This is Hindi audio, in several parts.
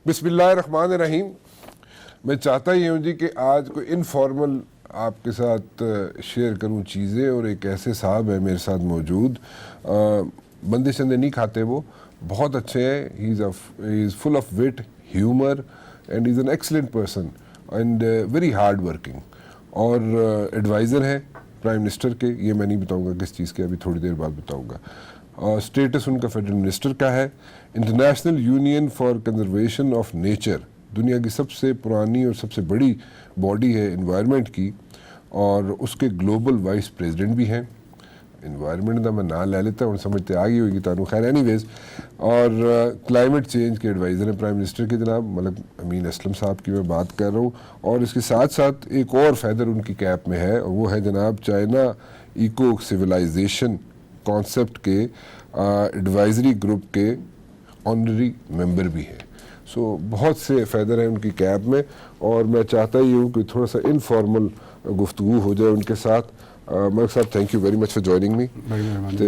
बिस्मिल्लाहिर्रहमानिर्रहीम। मैं चाहता ही हूँ जी कि आज कोई इनफॉर्मल आपके साथ शेयर करूँ चीज़ें, और एक ऐसे साहब है मेरे साथ मौजूद, बंदे शंदे नहीं खाते, वो बहुत अच्छे हैं। He is full of wit, humour and is an excellent person and very hard working, और एडवाइज़र है प्राइम मिनिस्टर के। ये मैं नहीं बताऊँगा किस चीज़ के, अभी थोड़ी देर बाद बताऊँगा। स्टेटस उनका फेडरल मिनिस्टर का है। International union for conservation of nature दुनिया की सबसे पुरानी और सबसे बड़ी बॉडी है इन्वायरमेंट की, और उसके ग्लोबल वाइस प्रेसिडेंट भी हैं। इन्वायरमेंट का मैं नाम ले लेता हूँ, समझते आ गई होगी तानू, खैर एनीवेज। और क्लाइमेट चेंज के एडवाइज़र हैं प्राइम मिनिस्टर के, जनाब मलिक अमीन असलम साहब की मैं बात कर रहा हूँ। और इसके साथ साथ एक और फैदर उनकी कैप में है, और वो है जनाब चाइना इको सिविलाइजेशन कॉन्सेप्ट के एडवाइजरी ग्रुप के ऑनरी मेंबर भी हैं। सो बहुत से फ़ायदे हैं उनकी कैब में, और मैं चाहता ही हूँ कि थोड़ा सा इनफॉर्मल गुफ्तगू हो जाए उनके साथ। मलिक साहब, thank you very much for joining me. तो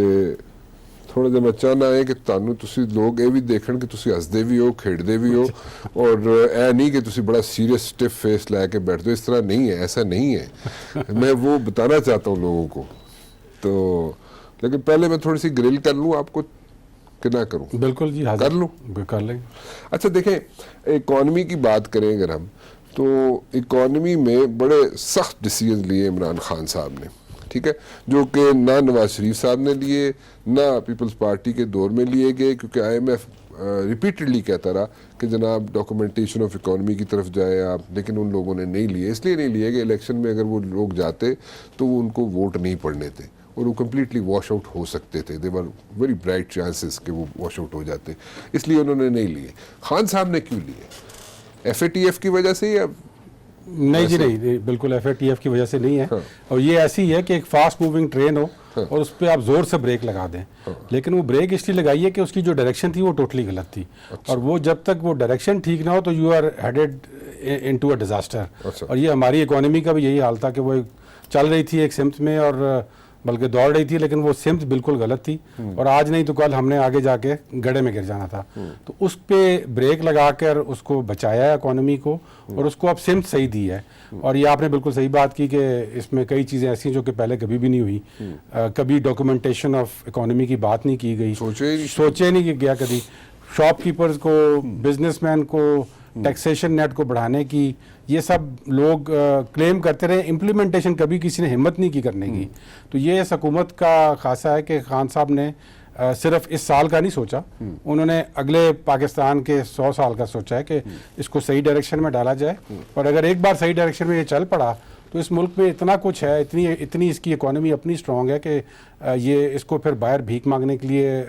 थोड़ा जिहा मैं चाहना है कि तुहानू तुसी लोग ये भी देखण कि तुसी हसदे भी हो, खेडदे भी हो, और ऐ नहीं कि तुसी बड़ा सीरियस स्टिफ फेस लैके बैठते हो। इस तरह नहीं है, ऐसा नहीं है। मैं वो बताना चाहता हूँ लोगों को। तो लेकिन पहले मैं थोड़ी सी ग्रिल कर लूँ आपको कि ना करूँ? बिल्कुल जी, कर लूँ, कर लें। अच्छा देखें, इकॉनमी की बात करें अगर हम, तो इकॉनमी में बड़े सख्त डिसीजन लिए इमरान खान साहब ने, ठीक है, जो कि ना नवाज शरीफ साहब ने लिए, ना पीपल्स पार्टी के दौर में लिए गए, क्योंकि IMF रिपीटेडली कहता रहा कि जनाब डॉक्यूमेंटेशन ऑफ इकॉनमी की तरफ जाए आप, लेकिन उन लोगों ने नहीं लिए। इसलिए नहीं लिए कि इलेक्शन में अगर वो लोग जाते तो वो उनको वोट नहीं पड़ने थे, और वो कम्प्लीटली वॉश आउट हो सकते थे। दे वर वेरी ब्राइट चांसेस कि वो वॉश आउट हो जाते, इसलिए उन्होंने नहीं लिए। खान साहब ने क्यों लिए? FATF की वजह से या? नहीं जी, नहीं, बिल्कुल FATF की वजह से नहीं है। हाँ। और ये ऐसी है कि एक फास्ट मूविंग ट्रेन हो, हाँ, और उस पर आप जोर से ब्रेक लगा दें, हाँ, लेकिन वो ब्रेक इसलिए लगाई है कि उसकी जो डायरेक्शन थी वो टोटली गलत थी। अच्छा। और वो जब तक वो डायरेक्शन ठीक ना हो तो you are headed into a disaster. अच्छा। और ये हमारी इकोनॉमी का भी यही हाल था कि वो चल रही थी एक सिमत में, और बल्कि दौड़ रही थी, लेकिन वो सिमत बिल्कुल गलत थी, और आज नहीं तो कल हमने आगे जाके गड्ढे में गिर जाना था। तो उस पे ब्रेक लगाकर उसको बचाया है इकोनॉमी को, और उसको अब सिमत सही दी है। और ये आपने बिल्कुल सही बात की कि इसमें कई चीज़ें ऐसी जो कि पहले कभी भी नहीं हुई। कभी डॉक्यूमेंटेशन ऑफ इकोनॉमी की बात नहीं की गई, सोचे नहीं गया कभी। शॉपकीपर्स को, बिजनेसमैन को, टैक्सेशन नेट को बढ़ाने की, ये सब लोग क्लेम करते रहे, इम्प्लीमेंटेशन कभी किसी ने हिम्मत नहीं की करने की। तो ये इस हुकूमत का खासा है कि खान साहब ने सिर्फ इस साल का नहीं सोचा, उन्होंने अगले पाकिस्तान के 100 साल का सोचा है कि इसको सही डायरेक्शन में डाला जाए। और अगर एक बार सही डायरेक्शन में ये चल पड़ा तो इस मुल्क में इतना कुछ है, इतनी इसकी इकोनॉमी अपनी स्ट्रॉन्ग है कि ये इसको फिर बाहर भीख मांगने के लिए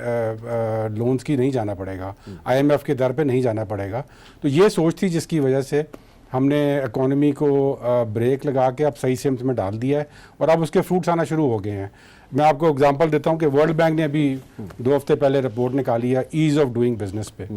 लोन्स की नहीं जाना पड़ेगा, IMF के दर पे नहीं जाना पड़ेगा। तो ये सोच थी जिसकी वजह से हमने इकोनॉमी को ब्रेक लगा के अब सही सिमत में डाल दिया है, और अब उसके फ्रूट्स आना शुरू हो गए हैं। मैं आपको एग्जांपल देता हूं कि वर्ल्ड बैंक ने अभी 2 हफ्ते पहले रिपोर्ट निकाली है ईज ऑफ डूइंग बिजनेस पे।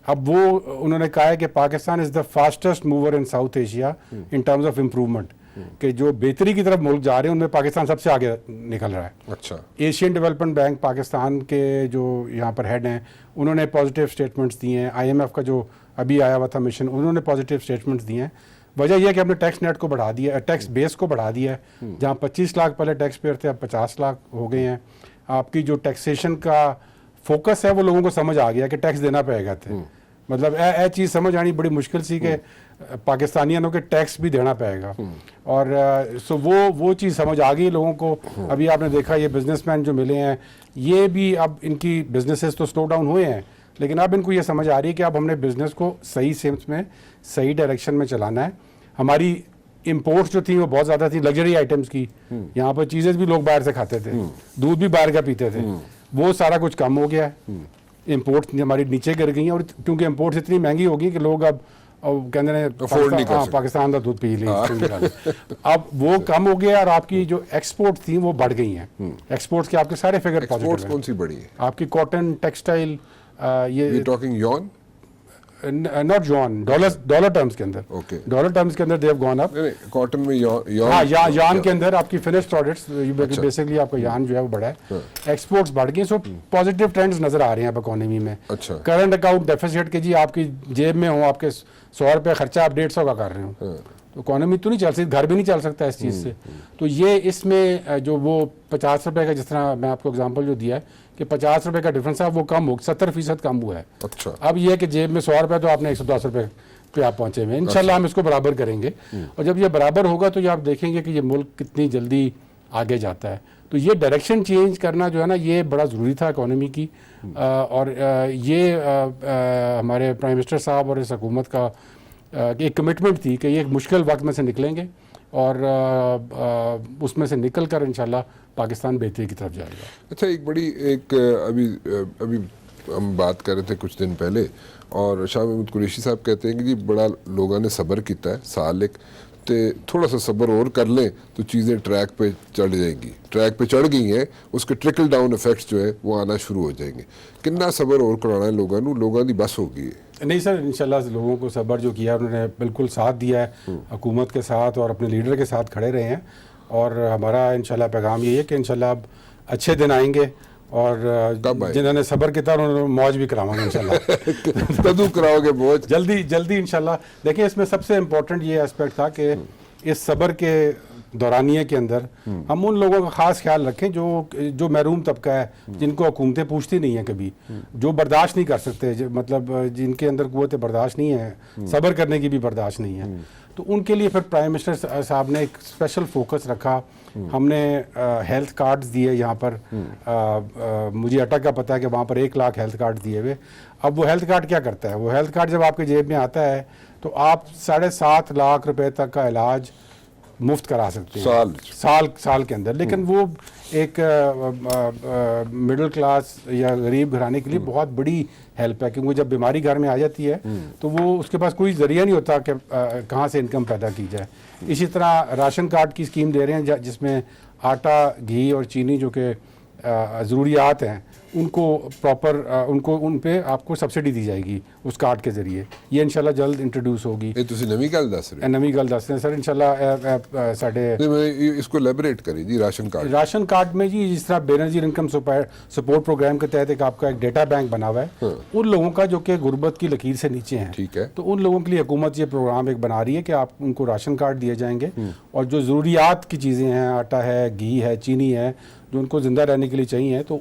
अब वो उन्होंने कहा है कि Pakistan is the fastest mover in South Asia in terms of improvement, कि जो बेहतरी की तरफ मुल्क जा रहे हैं उनमें पाकिस्तान सबसे आगे निकल रहा है। अच्छा। एशियन डेवलपमेंट बैंक पाकिस्तान के जो यहाँ पर हेड हैं, उन्होंने पॉजिटिव स्टेटमेंट्स दिए हैं। IMF का जो अभी आया हुआ था मिशन, उन्होंने पॉजिटिव स्टेटमेंट्स दिए हैं। वजह यह है कि हमने टैक्स नेट को बढ़ा दिया, टैक्स बेस को बढ़ा दिया है। जहाँ 25 लाख पहले टैक्स पेयर थे, अब 50 लाख हो गए हैं। आपकी जो टैक्सेशन का फोकस है वो लोगों को समझ आ गया कि टैक्स देना पड़ेगा थे। मतलब ए चीज़ समझ आनी बड़ी मुश्किल सी कि पाकिस्तानियों के टैक्स भी देना पड़ेगा, और सो वो चीज़ समझ आ गई लोगों को। अभी आपने देखा ये बिजनेसमैन जो मिले हैं, ये भी अब इनकी बिजनेसेस तो स्लो डाउन हुए हैं, लेकिन अब इनको ये समझ आ रही है कि अब हमने बिजनेस को सही सिमत में, सही डायरेक्शन में चलाना है। हमारी इंपोर्ट्स जो थी वो बहुत ज़्यादा थी लग्जरी आइटम्स की, यहाँ पर चीज़ें भी लोग बाहर से खाते थे, दूध भी बाहर का पीते थे, वो सारा कुछ कम हो गया है। इंपोर्ट्स हमारी नीचे गिर गई हैं, और क्योंकि इंपोर्ट्स इतनी महंगी होगी कि लोग अब कहते हैं पाकिस्तान का दूध पी ली। अब वो कम हो गया, और आपकी जो एक्सपोर्ट थी वो बढ़ गई हैं। एक्सपोर्ट्स के आपके सारे फिगर पॉजिटिव हैं। कौन सी बढ़ी है? आपकी कॉटन, टेक्सटाइल, ये talking Yon, not Yon, dollar terms के अंदर, Okay. डॉलर टर्म्स के अंदर they have gone up. Cotton में हाँ, यान के अंदर आपकी फिनिश प्रोडक्ट्स बेसिकली आपका यान जो है वो बढ़ा है, एक्सपोर्ट्स बढ़ गए, सो पॉजिटिव ट्रेंड्स नजर आ रहे हैं अब इकोनॉमी में। अच्छा। करंट अकाउंट डेफिसिट के जी आपकी जेब में हो, आपके 100 रुपये खर्चा आप 150 का कर रहे हो, तो इकोनॉमी तो नहीं चल सकती, घर भी नहीं चल सकता इस चीज़ से। तो ये इसमें जो वो 50 रुपये का, जिस तरह मैं आपको एग्जांपल जो दिया है कि 50 रुपये का डिफरेंस है, वो कम हो 70% कम हुआ है। अच्छा। अब ये है कि जेब में 100 रुपये तो आपने 110 रुपये पे आप पहुंचे हुए, इंशाल्लाह हम इसको बराबर करेंगे। और जब ये बराबर होगा तो ये आप देखेंगे कि ये मुल्क कितनी जल्दी आगे जाता है। तो ये डायरेक्शन चेंज करना जो है ना, ये बड़ा ज़रूरी था इकोनॉमी की। और ये हमारे प्राइम मिनिस्टर साहब और इस हुकूमत का एक कमिटमेंट थी कि ये एक मुश्किल वक्त में से निकलेंगे और उसमें से निकल कर इंशाल्लाह पाकिस्तान बेहतरी की तरफ जाएगा। अच्छा, एक बड़ी एक अभी हम बात कर रहे थे कुछ दिन पहले, और शाह महमूद कुरैशी साहब कहते हैं कि जी बड़ा लोगों ने सब्र किया है, साल एक ते थोड़ा सा सब्र और कर लें तो चीज़ें ट्रैक पे चढ़ जाएंगी, ट्रैक पे चढ़ गई हैं, उसके ट्रिकल डाउन इफेक्ट्स जो है वो आना शुरू हो जाएंगे। कितना सब्र और कराना है लोगों की बस हो गई है? नहीं सर, इंशाल्लाह लोगों को सब्र जो किया उन्होंने बिल्कुल साथ दिया है, हुकूमत के साथ और अपने लीडर के साथ खड़े रहे हैं। और हमारा इंशाल्लाह पैगाम ये है कि इंशाल्लाह अब अच्छे दिन आएंगे और जिन्होंने सब्र किया उन्होंने मौज भी करावांगे इंशाल्लाह। कदू कराओगे मौज? जल्दी इंशाल्लाह। देखिए, इसमें सबसे इम्पोर्टेंट ये एस्पेक्ट था कि इस सब्र के दौरानिए के अंदर हम उन लोगों का ख़ास ख्याल रखें जो महरूम तबका है, जिनको हुकूमतें पूछती नहीं हैं कभी, जो बर्दाश्त नहीं कर सकते, मतलब जिनके अंदर क़ुव्वत बर्दाश्त नहीं है, सब्र करने की भी बर्दाश्त नहीं है, तो उनके लिए फिर प्राइम मिनिस्टर साहब ने एक स्पेशल फोकस रखा। हमने हेल्थ कार्ड्स दिए यहाँ पर। मुझे अटक का पता है कि वहाँ पर 1 लाख हेल्थ कार्ड दिए हुए। अब वो हेल्थ कार्ड क्या करता है? वो हेल्थ कार्ड जब आपके जेब में आता है तो आप 7.5 लाख रुपए तक का इलाज मुफ्त करा सकते हैं साल के अंदर। लेकिन वो एक मिडिल क्लास या गरीब घराने के लिए बहुत बड़ी हेल्प है, क्योंकि जब बीमारी घर में आ जाती है तो वो उसके पास कोई जरिया नहीं होता कि कहाँ से इनकम पैदा की जाए। इसी तरह राशन कार्ड की स्कीम दे रहे हैं जिसमें आटा, घी और चीनी जो कि ज़रूरियात हैं उनको प्रॉपर उन पे आपको सब्सिडी दी जाएगी उस कार्ड के ज़रिए। ये इंशाल्लाह जल्द इंट्रोड्यूस होगी। ये तुसी नवी गल दस रहे? नवी गल दस रहे सर, इंशाल्लाह साढ़े इसको एलेबोरेट करें जी। राशन कार्ड में जी, जिस तरह बेनज़ीर इनकम सपोर्ट प्रोग्राम के तहत एक आपका एक डेटा बैंक बना हुआ है उन लोगों का जो कि गुर्बत की लकीर से नीचे हैं, ठीक है, तो उन लोगों के लिए हुकूमत ये प्रोग्राम एक बना रही है कि आप उनको राशन कार्ड दिए जाएंगे और जो ज़रूरियात की चीज़ें हैं, आटा है, घी है, चीनी है, जो उनको जिंदा रहने के लिए चाहिए, तो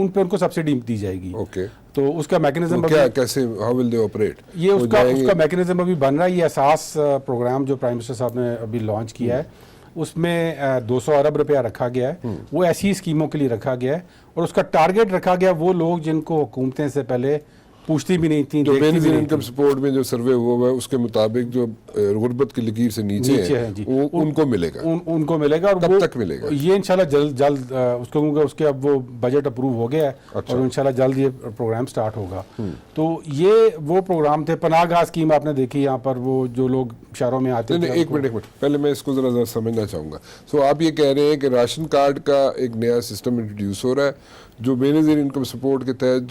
उन पे उनको सब्सिडी दी जाएगी। ओके। तो उसका मैकेनिज्म कैसे, हाउ विल दे ऑपरेट? ये उसका मैकेनिज्म अभी बन रहा है। ये एहसास प्रोग्राम जो प्राइम मिनिस्टर साहब ने अभी लॉन्च किया है उसमें 200 अरब रुपया रखा गया है। वो ऐसी स्कीमों के लिए रखा गया है और उसका टारगेट रखा गया वो लोग जिनको हुकूमतें से पहले पूछती भी नहीं थी। जो बेनज़ीर इनकम सपोर्ट में जो सर्वे हुआ है उसके मुताबिक जो गुर्बत की लकीर से नीचे है जी, उनको मिलेगा। उनको मिलेगा। और कब तक मिलेगा? ये इंशाल्लाह जल्द उसके अब वो बजट अप्रूव हो गया है। अच्छा। और इंशाल्लाह जल्द ये प्रोग्राम स्टार्ट होगा। तो ये वो प्रोग्राम थे। पनाहगाह स्कीम आपने देखी, यहाँ पर वो जो लोग शहरों में आते थे। एक मिनट पहले मैं इसको जरा समझना चाहूँगा। सो आप ये कह रहे हैं कि राशन कार्ड का एक नया सिस्टम इंट्रोड्यूस हो रहा है जो बेनज़ीर इनकम सपोर्ट के तहत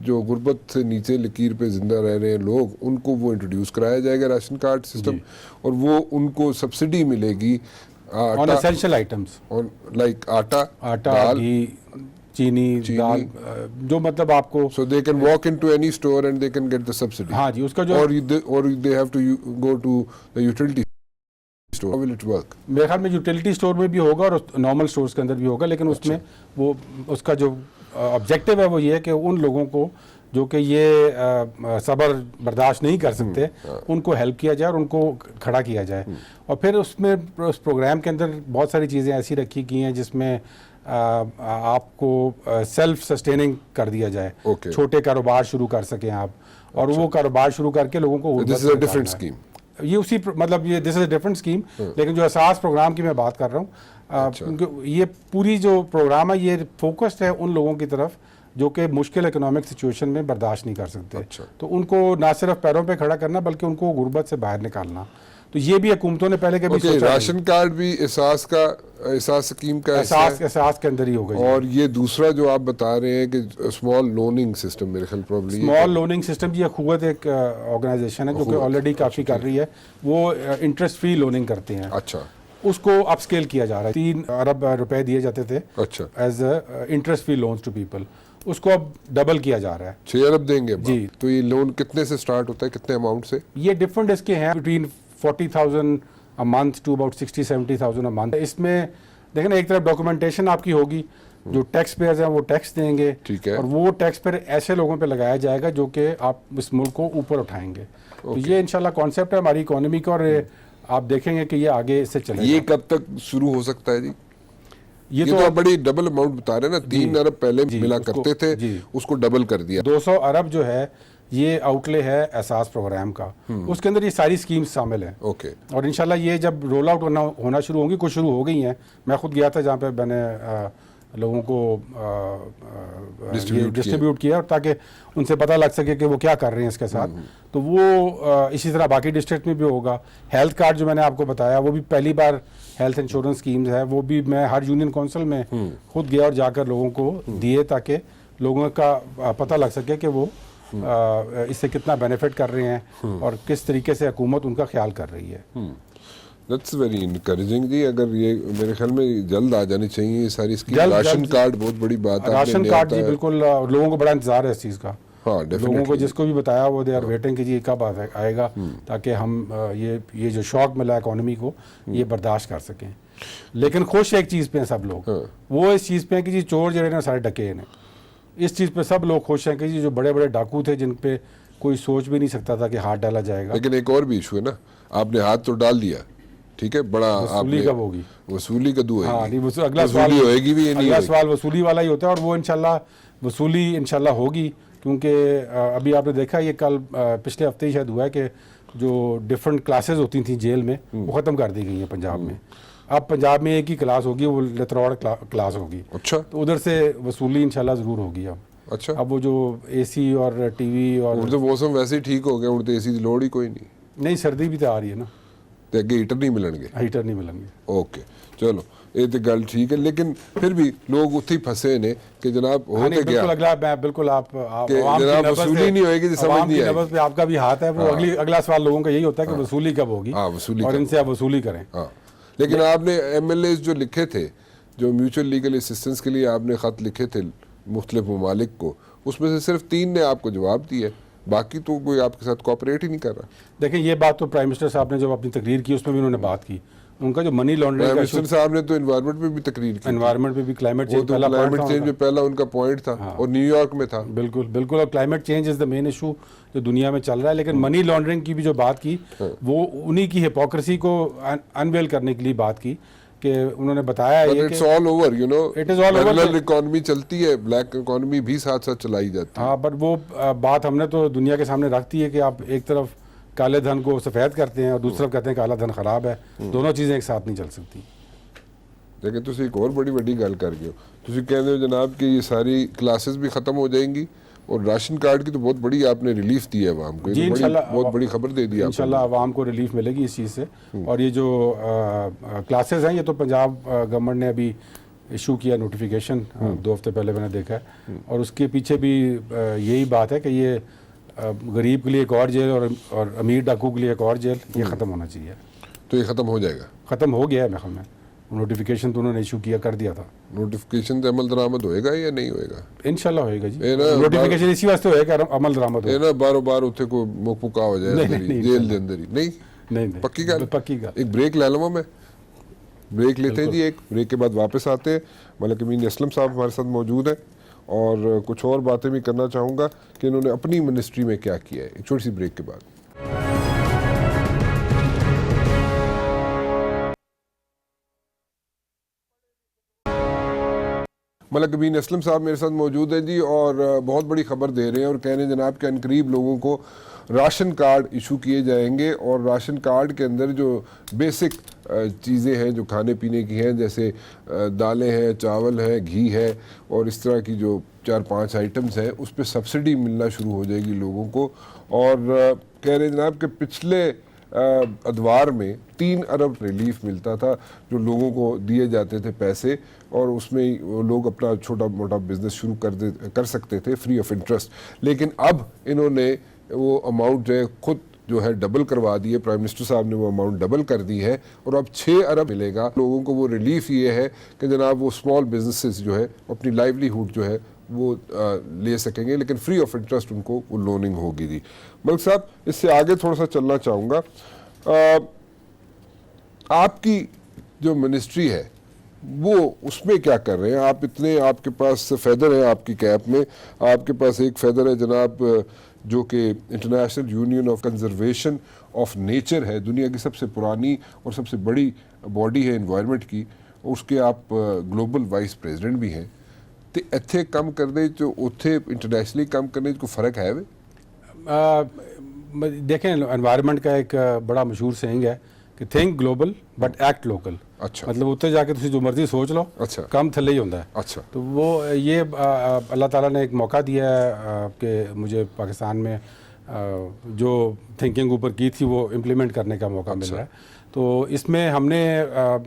जो गुर्बत से नीचे लकीर पे जिंदा रह रहे हैं लोग, उनको वो इंट्रोड्यूस कराया जाएगा राशन कार्ड सिस्टम, और वो उनको सब्सिडी मिलेगी ऑन एसेंशियल आइटम्स लाइक आटा, घी, चीनी, दाल, जो मतलब आपको so they can walk into any store and they can get the subsidy. हाँ जी, उसका जो और they have to go to the utility store. How will it work? मेरे ख्याल में यूटिलिटी स्टोर में भी होगा और नॉर्मल स्टोर्स के अंदर भी होगा, लेकिन उसमें वो उसका जो ऑब्जेक्टिव है वो ये है कि उन लोगों को जो कि ये सब्र बर्दाश्त नहीं कर सकते उनको हेल्प किया जाए और उनको खड़ा किया जाए। और फिर उसमें उस प्रोग्राम के अंदर बहुत सारी चीज़ें ऐसी रखी गई हैं जिसमें आपको सेल्फ सस्टेनिंग कर दिया जाए। छोटे कारोबार शुरू कर सकें आप, और वो कारोबार शुरू करके लोगों को this is a different scheme. ये उसी मतलब ये this is a different scheme, लेकिन जो एहसास प्रोग्राम की मैं बात कर रहा हूँ, क्योंकि ये पूरी जो प्रोग्राम है ये फोकस्ड है उन लोगों की तरफ जो कि मुश्किल इकोनॉमिक सिचुएशन में बर्दाश्त नहीं कर सकते। तो उनको ना सिर्फ पैरों पे खड़ा करना बल्कि उनको गुर्बत से बाहर निकालना। तो ये भी हुकूमतों ने पहले कभी ओके, सोचा राशन कार्ड भी एहसास स्कीम का नहीं। हिस्सा है। एहसास के अंदर ही होगा। और ये दूसरा जो आप बता रहे हैं कि स्मॉल लोनिंग सिस्टम, मेरे ख्याल प्रॉब्ली स्मॉल लोनिंग सिस्टम की अखुवत एक ऑर्गेनाइजेशन है जो कि ऑलरेडी काफ़ी कर रही है। वो इंटरेस्ट फ्री लोनिंग करते हैं। अच्छा उसको अपस्केल किया जा रहा है। 3 अरब रुपए दिए जाते थे अच्छा as interest free loans to people, उसको अब डबल किया जा रहा है। 6 अरब देंगे अब जी। आप। तो ये लोन कितने से स्टार्ट होता है, कितने अमाउंट से? ये डिफरेंट इसके हैं, between 40,000 a month to about 60-70,000 a month. इसमें देखें ना, एक तरफ डॉक्यूमेंटेशन आपकी होगी, जो टैक्स पेयर्स हैं वो टैक्स देंगे, ठीक है। और वो टैक्स पेयर ऐसे लोगों पे लगाया जाएगा जो कि आप इस मुल्क को ऊपर उठाएंगे। तो ये इंशाल्लाह कॉन्सेप्ट है हमारी इकोनॉमी का, और आप देखेंगे कि ये आगे से चलेगा। ये कब तक शुरू हो सकता है जी? ये तो आप बड़ी डबल अमाउंट बता रहे हैं ना, 3 अरब पहले मिला करते थे, उसको डबल कर दिया। 200 अरब जो है ये आउटले है एहसास प्रोग्राम का, उसके अंदर ये सारी स्कीम्स शामिल हैं। ओके। और इंशाल्लाह ये जब रोल आउट होना शुरू होंगी, कुछ शुरू हो गई हैं। मैं खुद गया था जहाँ पे मैंने लोगों को डिस्ट्रीब्यूट किया, और ताकि उनसे पता लग सके कि वो क्या कर रहे हैं इसके साथ। तो वो इसी तरह बाकी डिस्ट्रिक्ट में भी होगा। हेल्थ कार्ड जो मैंने आपको बताया, वो भी पहली बार हेल्थ इंश्योरेंस स्कीम्स है, वो भी मैं हर यूनियन काउंसिल में खुद गया और जाकर लोगों को दिए, ताकि लोगों का पता लग सके कि वो इससे कितना बेनिफिट कर रहे हैं और किस तरीके से हुकूमत उनका ख्याल कर रही है। दैट्स वेरी इनकरेजिंग जी। अगर ये मेरे ख्याल में जल्द आ जानी चाहिए ये सारी स्कीम। जल्द- राशन जल्द- कार्ड बहुत बड़ी बात है। राशन कार्ड जी बिल्कुल, लोगों को बड़ा इंतजार है इस चीज़ का। हाँ, लोगों को डेफिनेटली। जिसको भी बताया वो दे आर वेटिंग कि जी कब आएगा, ताकि हम ये जो शॉक मिला इकोनॉमी को ये बर्दाश्त कर सकें। लेकिन खुश एक चीज़ पे हैं सब लोग, वो इस चीज़ पे हैं कि जी चोर जो ना सारे डके हैं। इस चीज़ पे सब लोग खुश हैं कि जी जो बड़े बड़े डाकू थे जिन पे कोई सोच भी नहीं सकता था कि हाथ डाला जाएगा। लेकिन एक और भी इशू है ना, आपने हाथ तो डाल दिया, ठीक है, बड़ा वसूली कब होगी? वसूली कदू हाँ, होगी। नहीं अगला सवाल वसूली होएगी भी या नहीं अगला होएगी? सवाल वसूली वाला ही होता है, और वो इंशाल्लाह वसूली इंशाल्लाह होगी। क्योंकि अभी आपने देखा ये कल पिछले हफ्ते ही शायद हुआ है कि जो डिफरेंट क्लासेस होती थी जेल में वो ख़त्म कर दी गई हैं पंजाब में। अब पंजाब में एक ही क्लास होगी, वो लतरौड़ क्लास होगी। अच्छा। तो उधर से वसूली इंशाल्लाह ज़रूर होगी। अब अच्छा। अब वो जो एसी और टीवी और उड़ते मौसम वैसे ही ठीक हो गया, उड़ते एसी की लोड़ ही कोई नहीं। सर्दी भी तो आ रही है ना, ते अगे हीटर नहीं मिलणगे। हीटर नहीं मिलेंगे। ओके, चलो ये तो गल ठीक है, लेकिन फिर भी लोग उत्थे ही फंसे ने कि जनाब हाँ, होते नहीं, क्या बिल्कुल अगला मैं बिल्कुल आप कि अवाम की जनाब नब्ज़ वसूली पे- नहीं होएगी तो समझ अवाम नहीं की आएगी। नब्ज़ पे आपका भी हाथ है। वो अगला सवाल लोगों का यही होता है कि वसूली कब होगी। हाँ, वसूली और कब इनसे आप वसूली करें। हाँ, लेकिन आपने एमएलए जो लिखे थे, जो म्यूचुअल लीगल असिस्टेंस के लिए आपने ख़त लिखे थे मुख्तलिफ ममालिक को, उसमें से सिर्फ 3 ने आपको जवाब दिया, बाकी तो कोई आपके साथ कोऑपरेट ही नहीं कर रहा। देखिए ये बात तो प्राइम मिनिस्टर साहब ने जब अपनी तकरीर की उसमें भी उन्होंने बात की। उनका जो मनी लॉन्ड्रिंग प्राइम का मिनिस्टर साहब ने तो एनवायरनमेंट पे भी तकरीर की, एनवायरनमेंट पे भी, क्लाइमेट वो चेंज तो पहला क्लाइमेट point था चेंज उनका। में पहला उनका पॉइंट था, और न्यूयॉर्क में था। बिल्कुल बिल्कुल, और climate change is the main issue जो दुनिया में चल रहा है। लेकिन मनी लॉन्ड्रिंग की भी जो बात की, वो उन्हीं की हिपोक्रेसी को अनवेल करने के लिए बात की, कि उन्होंने बताया But ये it's कि all over, you know, It is all over parallel कि- इकोनॉमी चलती है, ब्लैक इकोनॉमी भी साथ साथ चलाई जाती है। हाँ, बट वो बात हमने तो दुनिया के सामने रखती है कि आप एक तरफ काले धन को सफ़ेद करते हैं और दूसरी तरफ कहते हैं काला धन ख़राब है। दोनों चीज़ें एक साथ नहीं चल सकती। लेकिन तुसी एक और बड़ी वड्डी गल कर गए हो, तुसी कहते हो जनाब कि ये सारी क्लासेस भी ख़त्म हो जाएंगी, और राशन कार्ड की तो बहुत बड़ी आपने रिलीफ दी है आवाम को। ये जी, तो बड़ी- इंशाल्लाह बहुत बड़ी खबर दे दी आपने। इंशाल्लाह आवाम को रिलीफ मिलेगी इस चीज़ से। और ये जो क्लासेस हैं, ये तो पंजाब गवर्नमेंट ने अभी इशू किया नोटिफिकेशन 2 हफ्ते पहले मैंने देखा है। और उसके पीछे भी यही बात है कि ये गरीब के लिए एक और जेल और अमीर डाकू के लिए एक और जेल, ये ख़त्म होना चाहिए। तो ये ख़त्म हो जाएगा। ख़त्म हो गया है मेरे ख्याल में, नोटिफिकेशन तो उन्होंने इशू किया कर दिया था। नोटिफिकेशन से अमल दरामद होएगा या नहीं होएगा? इंशाल्लाह होएगा जी। ये ना नोटिफिकेशन इसी वास्ते होएगा कि अमल दरामद हो। ये ना बारो बार उत्थे को मुक पुका हो जाए नहीं, अंदर ही, नहीं, जेल के अंदर ही नहीं। नहीं पक्की गल? पक्की गल। एक ब्रेक ले लूँ मैं, ब्रेक लेते हैं जी, एक ब्रेक के बाद वापस आते हैं। मलिक अमीन असलम साहब हमारे साथ मौजूद हैं, और कुछ और बातें भी करना चाहूँगा कि इन्होंने अपनी मिनिस्ट्री में क्या किया है। एक छोटी सी ब्रेक के बाद। मलिक अमीन असलम साहब मेरे साथ मौजूद हैं जी, और बहुत बड़ी खबर दे रहे हैं और कह रहे हैं जनाब के अनकरीब लोगों को राशन कार्ड इशू किए जाएंगे, और राशन कार्ड के अंदर जो बेसिक चीज़ें हैं जो खाने पीने की हैं, जैसे दालें हैं, चावल है, घी है, और इस तरह की जो 4-5 आइटम्स हैं, उस पर सब्सिडी मिलना शुरू हो जाएगी लोगों को। और कह रहे हैं जनाब कि पिछले अदवार में 3 अरब रिलीफ मिलता था जो लोगों को दिए जाते थे पैसे, और उसमें ही वो लोग अपना छोटा मोटा बिजनेस शुरू कर सकते थे फ्री ऑफ इंटरेस्ट। लेकिन अब इन्होंने वो अमाउंट जो है खुद जो है डबल करवा दी है, प्राइम मिनिस्टर साहब ने वो अमाउंट डबल कर दी है और अब 6 अरब मिलेगा लोगों को। वो रिलीफ ये है कि जनाब वो स्मॉल बिजनेसेस जो है अपनी लाइवलीहुड जो है वो ले सकेंगे, लेकिन फ्री ऑफ इंटरेस्ट उनको वो लोनिंग होगी जी। मलिक साहब, इससे आगे थोड़ा सा चलना चाहूँगा। आपकी जो मिनिस्ट्री है वो उसमें क्या कर रहे हैं आप? इतने आपके पास फेदर है आपकी कैप में, आपके पास एक फेदर है जनाब जो कि international union of conservation of nature है, दुनिया की सबसे पुरानी और सबसे बड़ी बॉडी है एनवायरनमेंट की, उसके आप ग्लोबल वाइस प्रेसिडेंट भी हैं। तो इत्थे कम करने जो उत्थे इंटरनेशनली कम करने को फ़र्क है वे? देखें, एनवायरनमेंट का एक बड़ा मशहूर सेइंग है कि think global but act local. अच्छा, मतलब उत्ते जाके तुसी जो मर्जी सोच लो, अच्छा, कम थल्ले ही होता है। अच्छा, तो वो ये अल्लाह ताला ने एक मौका दिया है कि मुझे पाकिस्तान में जो थिंकिंग ऊपर की थी वो इम्प्लीमेंट करने का मौका मिल रहा है। तो इसमें हमने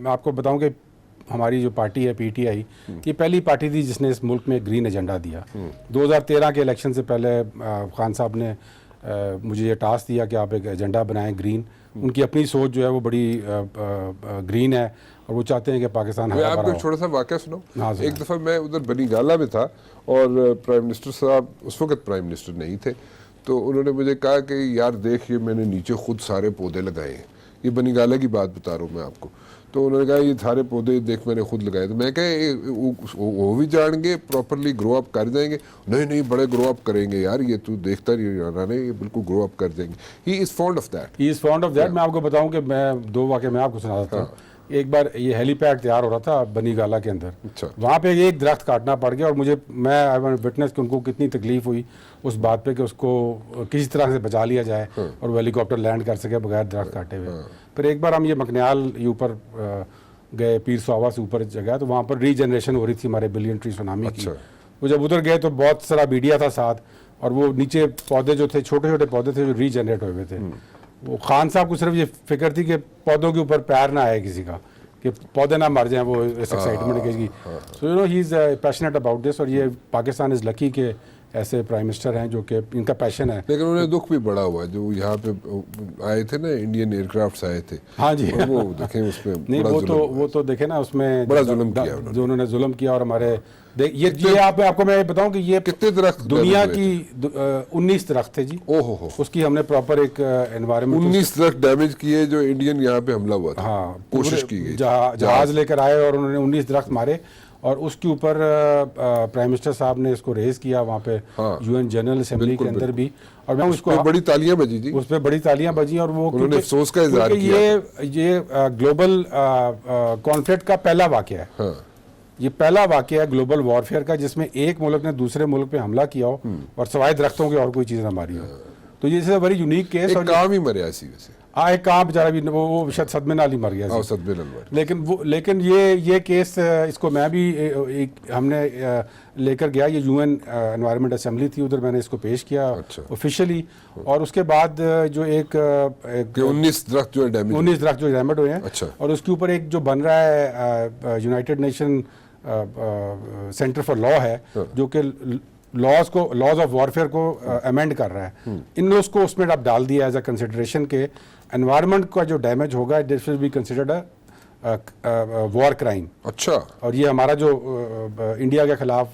आपको बताऊं कि हमारी जो पार्टी है PTI, ये पहली पार्टी थी जिसने इस मुल्क में ग्रीन एजेंडा दिया। 2013 के इलेक्शन से पहले खान साहब ने मुझे ये टास्क दिया कि आप एक एजेंडा बनाएं ग्रीन। उनकी अपनी सोच जो है वो बड़ी ग्रीन है और वो चाहते हैं कि पाकिस्तान मैं आपको छोटा सा वाक़या सुनाऊं। हाँ, एक दफ़ा मैं उधर बनी गाला में था और प्राइम मिनिस्टर साहब उस वक्त प्राइम मिनिस्टर नहीं थे, तो उन्होंने मुझे कहा कि यार देख, ये मैंने नीचे खुद सारे पौधे लगाए हैं, ये बनी गाला की बात बता रहा हूँ मैं आपको। तो उन्होंने कहा ये सारे पौधे देख मैंने खुद लगाए। तो मैं कहा वो भी जानेंगे, प्रॉपरली ग्रो अप कर जाएंगे? नहीं नहीं, बड़े ग्रो अप करेंगे यार, ये तू देखता नहीं, ये बिल्कुल ग्रो अप कर देंगे। He is fond of that, he is fond of that. मैं आपको बताऊं कि मैं 2 वाक़े मैं आपको सुना देता हूँ। एक बार ये हेलीपैड तैयार हो रहा था बनी गाला के अंदर, अच्छा, वहाँ पे एक दरख्त काटना पड़ गया और मैं आई वांट विटनेस कि उनको कितनी तकलीफ हुई उस बात पे कि उसको किसी तरह से बचा लिया जाए और वो हेलीकॉप्टर लैंड कर सके बगैर दरख्त काटे हुए। फिर एक बार हम ये मकनियाल ये ऊपर गए, पीर सुहावा से ऊपर जगह, तो वहाँ पर रीजनरेशन हो रही थी हमारे बिलियन ट्री सुनामी की। वो जब उधर गए तो बहुत सारा मीडिया था साथ, और वो नीचे पौधे जो थे छोटे छोटे पौधे थे जो रीजनरेट हुए थे। वो खान साहब को सिर्फ ये फिक्र थी कि पौधों के ऊपर पैर ना आए किसी का, कि पौधे ना मर जाएं, वो इस एक्साइटमेंट की। So you know he is passionate about this, और ये पाकिस्तान इज़ लकी के ऐसे प्राइम मिनिस्टर हैं जो कि इनका पैशन है। लेकिन उन्हें दुख भी बड़ा हुआ जो यहाँ पे आए थे ना, इंडियन एयरक्राफ्ट आए थे। हाँ जी, वो देखें उसमें नहीं, वो तो देखे ना, उसमें बड़ा जुल्म किया जो उन्होंने जुल्म किया। और हमारे ये आपको मैं बताऊं कि ये कितने दरख्त दुनिया की 19 दरख्त थे जी। ओहो हो, उसकी हमने प्रॉपर एक एनवायरनमेंट 19 दरख्त डैमेज किए जो इंडियन यहाँ पे हमला हुआ था। हाँ, कोशिश की गई, जहाज लेकर आए और उन्होंने 19 दरख्त मारे, और उसके ऊपर प्राइम मिनिस्टर साहब ने इसको रेज किया वहाँ पे UN जनरल असेंबली के अंदर भी, और मैं उसको बड़ी तालियां बजी जी, उस पर बड़ी तालियां बजी। और वो उन्होंने अफसोस का इजहार किया। ये ग्लोबल कॉन्फ्लिक्ट का पहला वाकया है। ये पहला वाकया है ग्लोबल वॉरफेयर का जिसमें एक मुल्क ने दूसरे मुल्क पे हमला किया हो और सवाए दरख्तों की और कोई चीज़ ना मारी हो। तो ये is a very unique case. और काम ही मरे इसी वजह से। एक काम बेचारा भी वो शायद सदमे नाल ही मर गया। सदमे नाल मर। लेकिन ये केस इसको मैं भी हमने लेकर गया, ये UN एनवायरनमेंट असेंबली थी, उधर मैंने इसको पेश किया ऑफिशियली। और उसके बाद जो एक 19 दरख्त जो डैमेज हुए हैं। अच्छा। और उसके ऊपर एक जो बन रहा है United nation centre for law है, जो कि लॉज ऑफ वॉरफेयर को अमेंड कर रहा है। इन लॉज को उसमें आप डाल दिया एज अ कंसिडरेशन के एनवायरनमेंट का जो डैमेज होगा this will be considered a war crime. अच्छा। और ये हमारा जो इंडिया के खिलाफ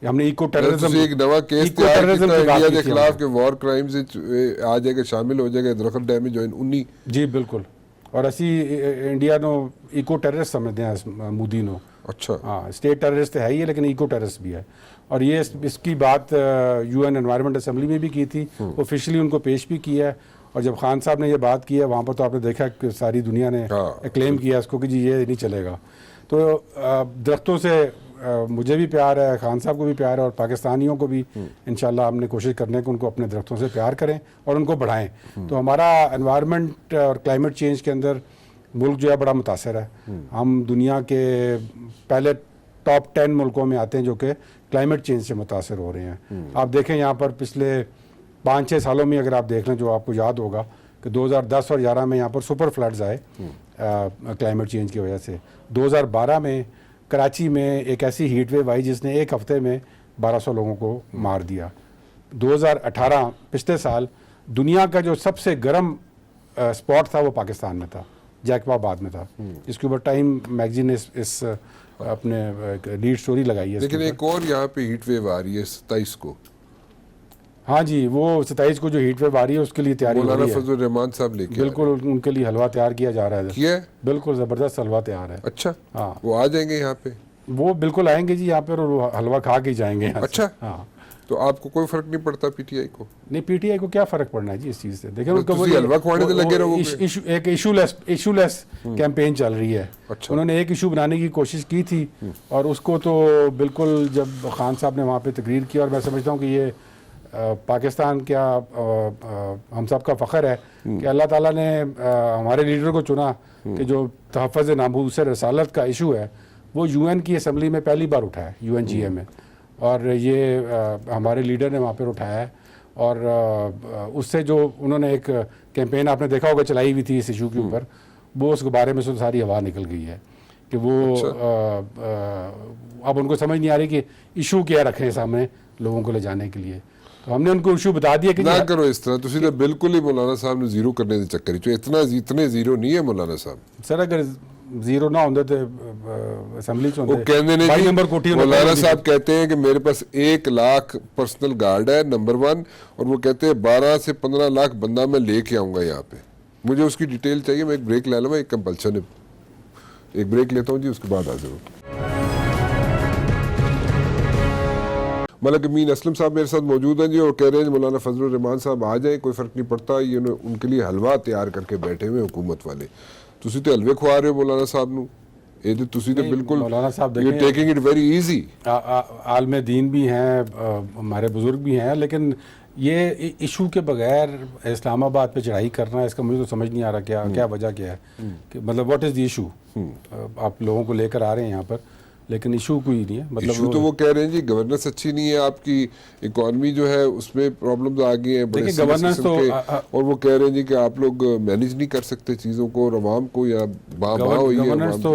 हमने इको टेररिज्म एक नवा केस इंडिया के खिलाफ के वॉर क्राइम्स आ जाएगा, शामिल हो जाएगा दरख्त डैमेज हो 19। जी बिल्कुल। और असी इंडिया नो इको टेररिस्ट समझते हैं मोदी नो। अच्छा। हाँ, स्टेट टेररिस्ट है ही है लेकिन इको टेररिस्ट भी है। और ये इसकी बात UN एनवायरनमेंट असेंबली में भी की थी, ऑफिशियली उनको पेश भी किया है। और जब खान साहब ने ये बात की है वहाँ पर तो आपने देखा कि सारी दुनिया ने क्लेम किया इसको कि जी ये नहीं चलेगा। तो दरख्तों से मुझे भी प्यार है, खान साहब को भी प्यार है, और पाकिस्तानियों को भी इंशाल्लाह हमने कोशिश करने की उनको अपने दरख्तों से प्यार करें और उनको बढ़ाएं। तो हमारा एनवायरनमेंट और क्लाइमेट चेंज के अंदर मुल्क जो है बड़ा मुतासर है। हम दुनिया के पहले टॉप 10 मुल्कों में आते हैं जो कि क्लाइमेट चेंज से मुतासर हो रहे हैं। आप देखें यहाँ पर पिछले 5-6 सालों में अगर आप देख लें, जो आपको याद होगा कि 2010 और 11 में यहाँ पर सुपर फ्लड्स आए क्लाइमेट चेंज की वजह से। 2012 में कराची में एक ऐसी हीट वेव आई जिसने एक हफ्ते में 1200 लोगों को मार दिया। 2018 पिछले साल दुनिया का जो सबसे गर्म स्पॉट था वो पाकिस्तान में था, जैकबाबाद में था, जिसके ऊपर टाइम मैगजीन ने इस अपने लीड स्टोरी लगाई है। लेकिन एक और यहाँ पे हीट वेव आ रही है 27 को। हाँ जी, वो 27 को जो हीट वेव आ रही है उसके लिए तैयारी हो मौलाना रही है। फजल रहमान साहब लेके बिल्कुल उनके लिए हलवा तैयार किया जा रहा है। किया है? बिल्कुल ज़बरदस्त हलवा तैयार है। अच्छा, हाँ, वो आ जाएंगे यहाँ पे? वो बिल्कुल आएंगे जी यहाँ पर और वो हलवा खा के ही जाएंगे यहाँ से। अच्छा, हाँ। तो आपको कोई फर्क नहीं पड़ता पीटीआई को? नहीं, पीटीआई को क्या फर्क पड़ना है जी इस चीज़ से। देखिए तो तुसी हलवा खवाने से लगे रहोगे। एक इशूलेस कैंपेन चल रही है। अच्छा। उन्होंने एक इशू बनाने की कोशिश की थी और उसको तो बिल्कुल जब खान साहब ने वहाँ पे तकरीर की, और मैं समझता हूँ कि ये पाकिस्तान क्या हम सब का फ़ख्र है कि अल्लाह ताला ने हमारे लीडर को चुना कि जो तहफ़्फ़ुज़ नामूस रसालत का इशू है वो यूएन की असम्बली में पहली बार उठा है, यूएनजीए में, और ये हमारे लीडर ने वहाँ पर उठाया है। और उससे जो उन्होंने एक कैंपेन आपने देखा होगा चलाई हुई थी इस इशू के ऊपर, वो उस बारे में से सारी हवा निकल गई है कि वो अब उनको समझ नहीं आ रही कि इशू क्या रखें सामने लोगों को ले जाने के लिए। तो हमने उनको इशू बता दिया कि ना करो इस तरह, तुसी तो बिल्कुल ही मौलाना साहब ने जीरो करने के चक्कर च इतने जीरो नहीं है मौलाना साहब। सर अगर जीरो ना होंगे तो असेंबली वो कहते हैं बाई जी, नंबर कोठी मौलाना साहब कहते हैं कि मेरे पास 1 लाख पर्सनल गार्ड है, नंबर 1, और वो कहते हैं 12 से 15 लाख बंदा मैं लेके आऊंगा यहाँ पे। मुझे उसकी डिटेल चाहिए, मैं एक ब्रेक ले लूँगा, एक कंपल्सन है, एक ब्रेक लेता हूँ जी, उसके बाद हाजिर हूँ। मलक अमीन असलम साहब मेरे साथ मौजूद हैं जी, और कह रहे हैं मौलाना फजल रहमान साहब आ जाए, कोई फ़र्क नहीं पड़ता, ये उनके लिए हलवा तैयार करके बैठे हुए हुकूमत वाले। तुसी तो हलवे खुआ रहे हो मौलाना साहब नू, ये तो तुसी तो बिल्कुल मौलाना साहब you taking it very easy. आलम दीन भी हैं, हमारे बुजुर्ग भी हैं, लेकिन ये इशू के बगैर इस्लामाबाद पे चढ़ाई करना, इसका मुझे तो समझ नहीं आ रहा क्या वजह क्या है कि मतलब व्हाट इज़ द इशू। आप लोगों को लेकर आ रहे हैं यहाँ पर, लेकिन इशू कोई नहीं है। मतलब इशू तो वो कह रहे हैं जी गवर्नेंस अच्छी नहीं है, आपकी इकोनॉमी जो है उसमें प्रॉब्लम्स आ गई हैं बड़े गवर्नेंस तो और वो कह रहे हैं जी कि आप लोग मैनेज नहीं कर सकते चीज़ों को, और अवाम को या गवर्नेंस तो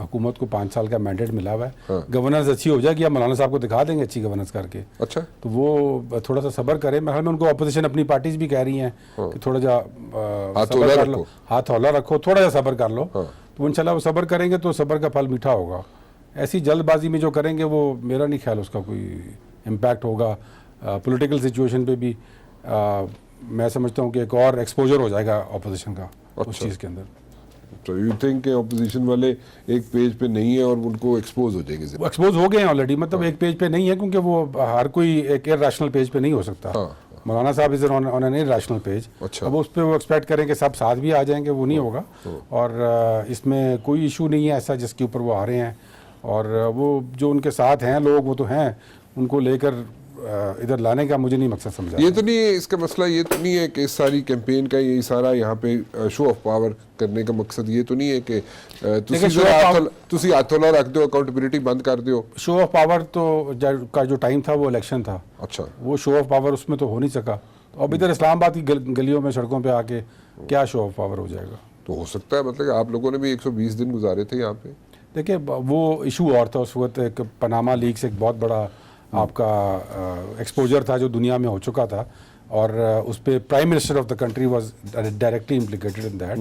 हुकूमत को 5 साल का मैंडेट मिला हुआ है। गवर्नेंस अच्छी हो जाएगी, हम मौलाना साहब को दिखा देंगे अच्छी गवर्नेंस करके। अच्छा, तो वो थोड़ा सा सब्र करें। मैं उनको अपोजिशन अपनी पार्टीज भी कह रही हैं कि थोड़ा सा हाथ हौला रखो, थोड़ा सा सब्र कर लो। तो इंशाल्लाह वो सब्र करेंगे तो सब्र का फल मीठा होगा। ऐसी जल्दबाजी में जो करेंगे वो मेरा नहीं ख्याल उसका कोई इम्पैक्ट होगा। पॉलिटिकल सिचुएशन पे भी मैं समझता हूँ कि एक और एक्सपोजर हो जाएगा ऑपोजिशन का उस चीज़ के अंदर। तो यू थिंक के ऑपोजिशन वाले एक पेज पे नहीं है और उनको एक्सपोज हो जाएंगे? वो एक्सपोज हो गए हैं ऑलरेडी, मतलब एक पेज पे नहीं है क्योंकि वो हर कोई एक इरैशनल पेज पे नहीं हो सकता। मौलाना साहब is on an irrational page. अब उस पर वो एक्सपेक्ट करें कि सब साथ भी आ जाएंगे, वो नहीं होगा। और इसमें कोई इशू नहीं है ऐसा जिसके ऊपर वो आ रहे हैं, और वो जो उनके साथ हैं लोग वो तो हैं, उनको लेकर इधर लाने का मुझे नहीं मकसद समझा। ये तो नहीं है इसका मसला, ये तो नहीं है कि इस सारी कैंपेन का ये सारा यहाँ पे शो ऑफ पावर करने का मकसद ये तो नहीं है कि तुसी हाथोला रख दो, अकाउंटेबिलिटी बंद कर दो। शो ऑफ पावर तो का जो टाइम था वो इलेक्शन था। अच्छा, वो शो ऑफ पावर उसमें तो हो नहीं सका। तो अब इधर इस्लामाबाद की गलियों में सड़कों पे आके क्या शो ऑफ पावर हो जाएगा? तो हो सकता है मतलब आप लोगों ने भी 120 दिन गुजारे थे यहाँ पे। देखिए वो इशू और था उस वक्त, एक पनामा लीक से एक बहुत बड़ा आपका एक्सपोजर था जो दुनिया में हो चुका था, और उस पर prime minister of the country was directly इम्प्लिकेटेड in that.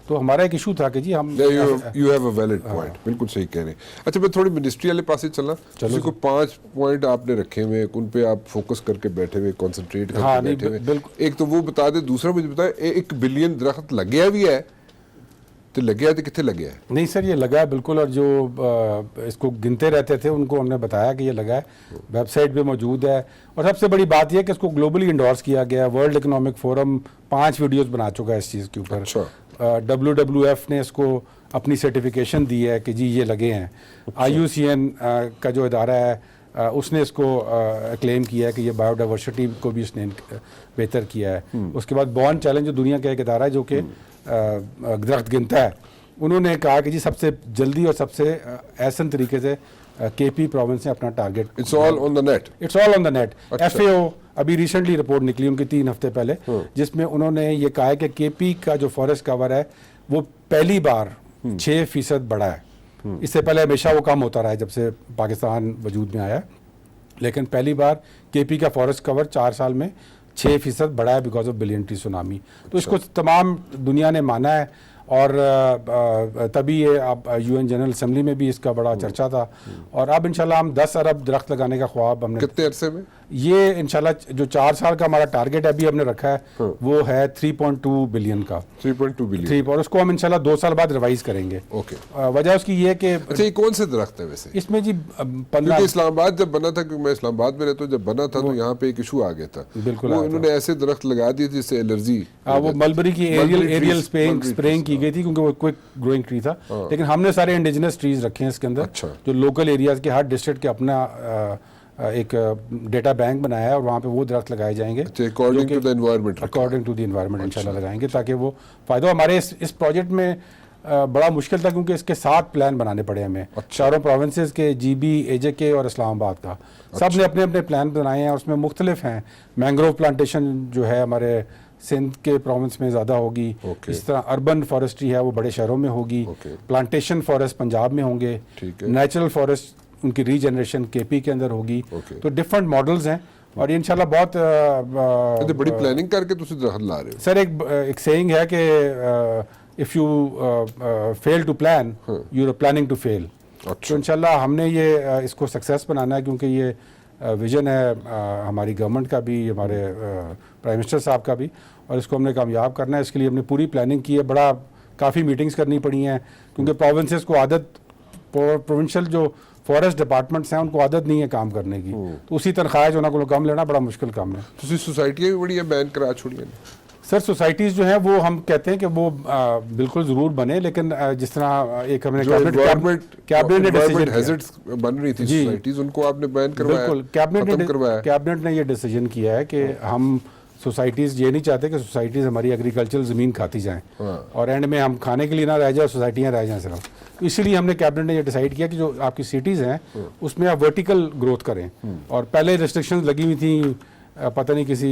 तो हमारा एक इशू था कि जी हम you have a valid point, बिल्कुल सही कह रहे हैं। अच्छा, मैं थोड़ी मिनिस्ट्री वाले पास चलना, चलो को 5 पॉइंट आपने रखे हुए, उन पे आप फोकस करके बैठे हुए, कॉन्सेंट्रेट करके बैठे हुए। एक तो वो बता दे, दूसरा मुझे बताए 1 बिलियन दरख्त लग गया भी है तो लग गया तो कितने लग गया है? नहीं सर, ये लगा है बिल्कुल, और जो इसको गिनते रहते थे उनको हमने बताया कि ये लगा है, वेबसाइट पे मौजूद है। और सबसे बड़ी बात यह है कि इसको ग्लोबली इंडोर्स किया गया। वर्ल्ड इकोनॉमिक फोरम 5 वीडियोस बना चुका है इस चीज़ के ऊपर। अच्छा। WWF ने इसको अपनी सर्टिफिकेशन दी है कि जी ये लगे हैं। अच्छा। IUCN का जो इदारा है उसने इसको क्लेम किया है कि ये बायोडाइवर्सिटी को भी इसने बेहतर किया है। उसके बाद बॉर्न चैलेंज जो दुनिया का एक इदारा है जो कि दरख्त गिनता है, उन्होंने कहा कि जी सबसे जल्दी और सबसे आसान तरीके से KP प्रोविंस ने अपना target. It's all on the net. It's all on the net. FAO अभी रिसेंटली रिपोर्ट निकली उनकी 3 हफ्ते पहले, जिसमें उन्होंने ये कहा है कि केपी का जो फॉरेस्ट कवर है वो पहली बार 6% बढ़ा है। इससे पहले हमेशा वो कम होता रहा है जब से पाकिस्तान वजूद में आया, लेकिन पहली बार केपी का फॉरेस्ट कवर 4 साल में 6% बढ़ा है because of billion tree tsunami. तो इसको तमाम दुनिया ने माना है, और तभी ये अब यूएन जनरल असेंबली में भी इसका बड़ा चर्चा था। और अब इंशाल्लाह हम 10 अरब दरख्त लगाने का ख्वाब हमने, कितने अरसे में? ये इंशाल्लाह जो 4 साल का हमारा टारगेट अभी हमने रखा है वो है 3.2 बिलियन का। 3.2 बिलियन, और उसको हम इंशाल्लाह 2 साल बाद रिवाइज करेंगे। ओके। वजह उसकी ये है कि अच्छा, ये कौन से दरख्त है वैसे? इसमें जी क्योंकि 15 इस्लामाबाद जब बना था, क्योंकि मैं इस्लामाबाद में रहता हूँ, जब बना था तो यहाँ पे एक इशू आ गया था। बिल्कुल वो आया था। इन्होंने ऐसे दरख्त लगा दिए जिससे एलर्जी, वो मलबरी की एरियल स्प्रेइंग की गई थी क्योंकि वो क्विक ग्रोइंग ट्री था। लेकिन हमने सारे इंडिजिनस ट्रीज रखे हैं इसके अंदर। अच्छा। जो लोकल एरियाज के हर डिस्ट्रिक्ट के अपना एक डेटा बैंक बनाया है और वहाँ पे वो दरख्त लगाए जाएंगे according to the environment. According to the environment इंशाल्लाह लगाएंगे, ताकि वो फ़ायदा। हमारे इस प्रोजेक्ट में बड़ा मुश्किल था क्योंकि इसके 7 प्लान बनाने पड़े हमें। चारों प्रोविंसेस के, GB, AJK और इस्लामाबाद का, सब ने अपने अपने प्लान बनाए हैं। उसमें मुख्तलिफ हैं। मैंग्रोव प्लांटेशन जो है हमारे सिंध के प्रोविंस में ज़्यादा होगी। इस तरह अर्बन फॉरेस्ट्री है वो बड़े शहरों में होगी। प्लांटेशन फॉरेस्ट पंजाब में होंगे। नेचुरल फॉरेस्ट उनकी रीजनरेशन KP के अंदर होगी। तो डिफरेंट मॉडल्स हैं और ये इंशाल्लाह बहुत बड़ी प्लानिंग करके तुम दरख्त ला रहे हो। सर एक सेइंग है कि if you fail to plan you are planning to fail. तो इंशाल्लाह हमने ये इसको सक्सेस बनाना है, क्योंकि ये विजन है हमारी गवर्नमेंट का भी, हमारे प्राइम मिनिस्टर साहब का भी, और इसको हमने कामयाब करना है। इसके लिए हमने पूरी प्लानिंग की है। काफ़ी मीटिंग्स करनी पड़ी हैं क्योंकि प्रोविंसेस को आदत, प्रोविंशियल जो फॉरेस्ट डिपार्टमेंट्स हैं उनको आदत नहीं है काम करने की, तो उसी तनख्वाह जो उन्होंने कम लेना बड़ा मुश्किल काम है। तो सोसाइटियाँ भी बड़ी बैन करा छोड़िए सर। सोसाइटीज़ जो हैं वो हम कहते हैं कि वो बिल्कुल ज़रूर बने, लेकिन जिस तरह एक हमने कैबिनेट ने डिसीजन बन रही थी सोसाइटीज़, उनको आपने बैन करवाया। बिल्कुल, कैबिनेट ने ये डिसीजन किया है कि हम सोसाइटीज़ ये नहीं चाहते कि सोसाइटीज़ हमारी एग्रीकल्चरल ज़मीन खाती जाएं और एंड में हम खाने के लिए ना रह जाए, सोसाइटियाँ रह जाएं सिर्फ। तो इसीलिए हमने कैबिनेट ने ये डिसाइड किया कि जो आपकी सिटीज़ हैं उसमें आप वर्टिकल ग्रोथ करें। और पहले रिस्ट्रिक्शंस लगी हुई थी पता नहीं किसी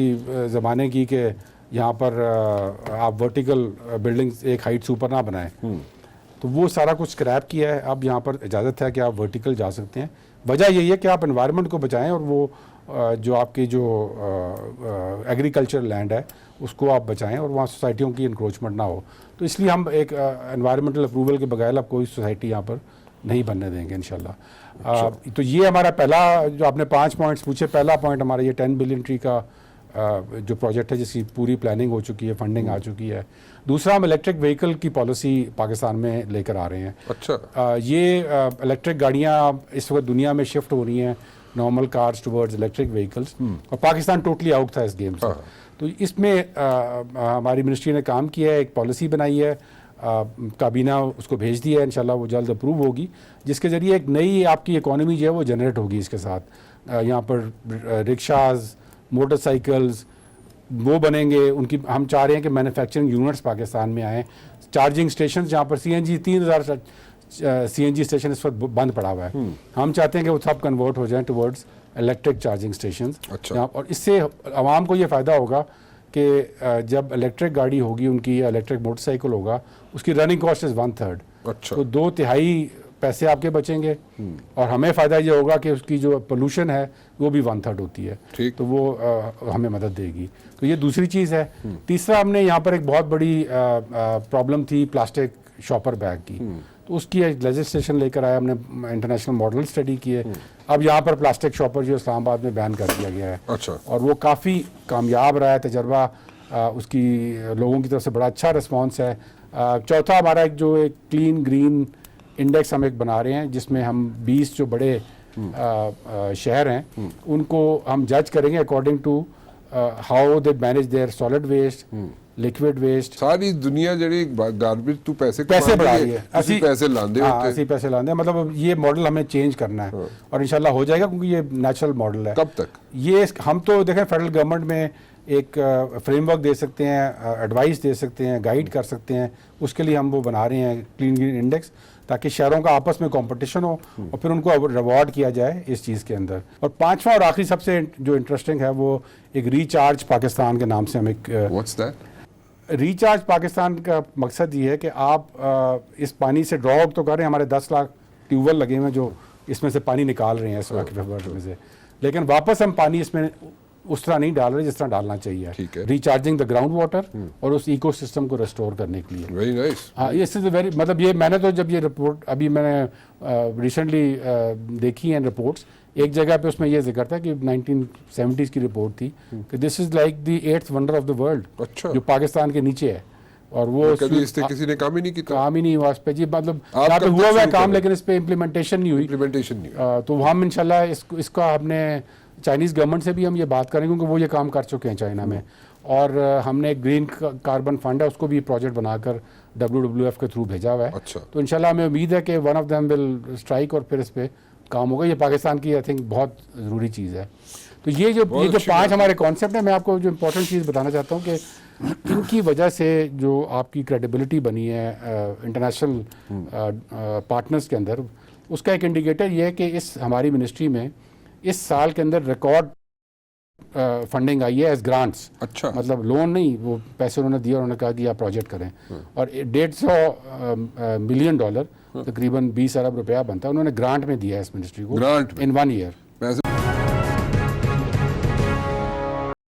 ज़माने की कि यहाँ पर आप वर्टिकल बिल्डिंग्स एक हाइट से ऊपर ना बनाएं, तो वो सारा कुछ स्क्रैप किया है। अब यहाँ पर इजाज़त है कि आप वर्टिकल जा सकते हैं। वजह यही है कि आप एनवायरनमेंट को बचाएं और वो जो आपकी जो एग्रीकल्चर लैंड है उसको आप बचाएं और वहाँ सोसाइटियों की इंक्रोचमेंट ना हो। तो इसलिए हम एक एनवायरमेंटल अप्रूवल के बगैर अब कोई सोसाइटी यहाँ पर नहीं बनने देंगे इंशाल्लाह। तो ये हमारा पहला, जो आपने 5 पॉइंट्स पूछे, पहला पॉइंट हमारा ये 10 बिलियन ट्री का जो प्रोजेक्ट है जिसकी पूरी प्लानिंग हो चुकी है, फंडिंग आ चुकी है। दूसरा, हम इलेक्ट्रिक व्हीकल की पॉलिसी पाकिस्तान में लेकर आ रहे हैं। अच्छा। ये इलेक्ट्रिक गाड़ियाँ इस वक्त दुनिया में शिफ्ट हो रही हैं, normal cars towards electric vehicles, और पाकिस्तान टोटली आउट था इस गेम से। तो इसमें हमारी मिनिस्ट्री ने काम किया है, एक पॉलिसी बनाई है, काबीना उसको भेज दिया है, इंशाल्लाह वो जल्द अप्रूव होगी, जिसके ज़रिए एक नई आपकी इकॉनमी जो है वो जनरेट होगी। इसके साथ यहाँ पर रिक्शाज, मोटरसाइकिल्स वो बनेंगे। उनकी हम चाह रहे हैं कि मैन्युफैक्चरिंग यूनिट्स पाकिस्तान में आएँ। चार्जिंग स्टेशन जहाँ पर CNG 3000 CNG स्टेशन इस वक्त बंद पड़ा हुआ है, हम चाहते हैं कि वो सब कन्वर्ट हो जाएं टुवर्ड्स इलेक्ट्रिक चार्जिंग स्टेशन। अच्छा। और इससे आवाम को ये फ़ायदा होगा कि जब इलेक्ट्रिक गाड़ी होगी उनकी या इलेक्ट्रिक मोटरसाइकिल होगा, उसकी रनिंग कॉस्ट इज़ 1/3। अच्छा। तो 2/3 पैसे आपके बचेंगे और हमें फ़ायदा ये होगा कि उसकी जो पोल्यूशन है वो भी 1/3 होती है, तो वो हमें मदद देगी। तो ये दूसरी चीज़ है। तीसरा, हमने यहाँ पर एक बहुत बड़ी प्रॉब्लम थी प्लास्टिक शॉपर बैग की, तो उसकी एक लेजिस्लेशन लेकर आया हमने, इंटरनेशनल मॉडल स्टडी किए। अब यहाँ पर प्लास्टिक शॉपर जो इस्लामाबाद में बैन कर दिया गया है। अच्छा। और वो काफ़ी कामयाब रहा है तजर्बा, उसकी लोगों की तरफ से बड़ा अच्छा रिस्पॉन्स है। चौथा, हमारा एक जो एक क्लीन ग्रीन इंडेक्स हम एक बना रहे हैं, जिसमें हम 20 जो बड़े शहर हैं उनको हम जज करेंगे according to how they manage their solid waste, liquid waste. सारी दुनिया जड़ी गार्बेज तू पैसे बढ़ा रही है, ऐसी पैसे लांदे होते ऐसी पैसे लांदे, मतलब ये मॉडल हमें चेंज करना है और इंशाल्लाह हो जाएगा, क्योंकि ये नेचुरल मॉडल है। कब तक? ये हम तो देखें फेडरल गवर्नमेंट में एक फ्रेमवर्क दे सकते हैं, एडवाइस दे सकते हैं, गाइड कर सकते हैं। उसके लिए हम वो बना रहे हैं क्लीन ग्रीन इंडेक्स, ताकि शहरों का आपस में कंपटीशन हो और फिर उनको रिवॉर्ड किया जाए इस चीज़ के अंदर। और पांचवा और आखिरी सबसे जो इंटरेस्टिंग है वो एक रिचार्ज पाकिस्तान के नाम से हम एक व्हाट्स दैट? रिचार्ज पाकिस्तान का मकसद ये है कि आप इस पानी से ड्रॉ आउट तो कर रहे हैं, हमारे 10 लाख ट्यूबवेल लगे हुए हैं जो इसमें से पानी निकाल रहे हैं इस वाक़ में से, लेकिन वापस हम पानी इसमें उस तरह नहीं डाल रहे जिस तरह डालना चाहिए। ठीक है। रिचार्जिंग द ग्राउंड वाटर और उस इकोसिस्टम को रिस्टोर करने के लिए। Very nice. हाँ, ये वेरी, मतलब ये मैंने तो जब ये रिपोर्ट अभी मैंने रिसेंटली देखी हैं रिपोर्ट्स, एक जगह पे उसमें ये जिक्र था कि 1970s की रिपोर्ट थी कि this is like the 8th wonder of the world, अच्छा। जो पाकिस्तान के नीचे है। और वो कभी इस पे किसी ने काम ही नहीं किया। काम ही नहीं हुआ इस पे जी, मतलब आप यहाँ पे कब हुआ तक हुआ है शुरू काम, करें? लेकिन इस पे इम्प्लीमेंटेशन नहीं हुई। इम्प्लीमेंटेशन नहीं हुआ। तो हम इंशाल्लाह इसका हमने चाइनीज़ गवर्नमेंट से भी हम ये बात करेंगे क्योंकि वो ये काम कर चुके हैं चाइना में। और हमने ग्रीन कार्बन फंड है, उसको भी प्रोजेक्ट बनाकर WWF के थ्रू भेजा हुआ है। अच्छा। तो इंशाल्लाह हमें उम्मीद है कि one of them will strike और फिर इस पे काम होगा। ये पाकिस्तान की आई थिंक बहुत ज़रूरी चीज़ है। तो ये जो अच्छी पांच बात हमारे कॉन्सेप्ट है, मैं आपको जो इंपॉर्टेंट चीज़ बताना चाहता हूँ कि इनकी वजह से जो आपकी क्रेडिबिलिटी बनी है इंटरनेशनल पार्टनर्स के अंदर, उसका एक इंडिकेटर ये है कि इस हमारी मिनिस्ट्री में इस साल के अंदर रिकॉर्ड फंडिंग आई है एज ग्रांट्स। अच्छा। मतलब लोन नहीं, वो पैसे उन्होंने दिए और उन्होंने कहा कि आप प्रोजेक्ट करें। और $150 मिलियन तकरीबन 20 अरब रुपया बनता है, उन्होंने ग्रांट में दिया है इस मिनिस्ट्री को ग्रांट में? इन 1 ईयर।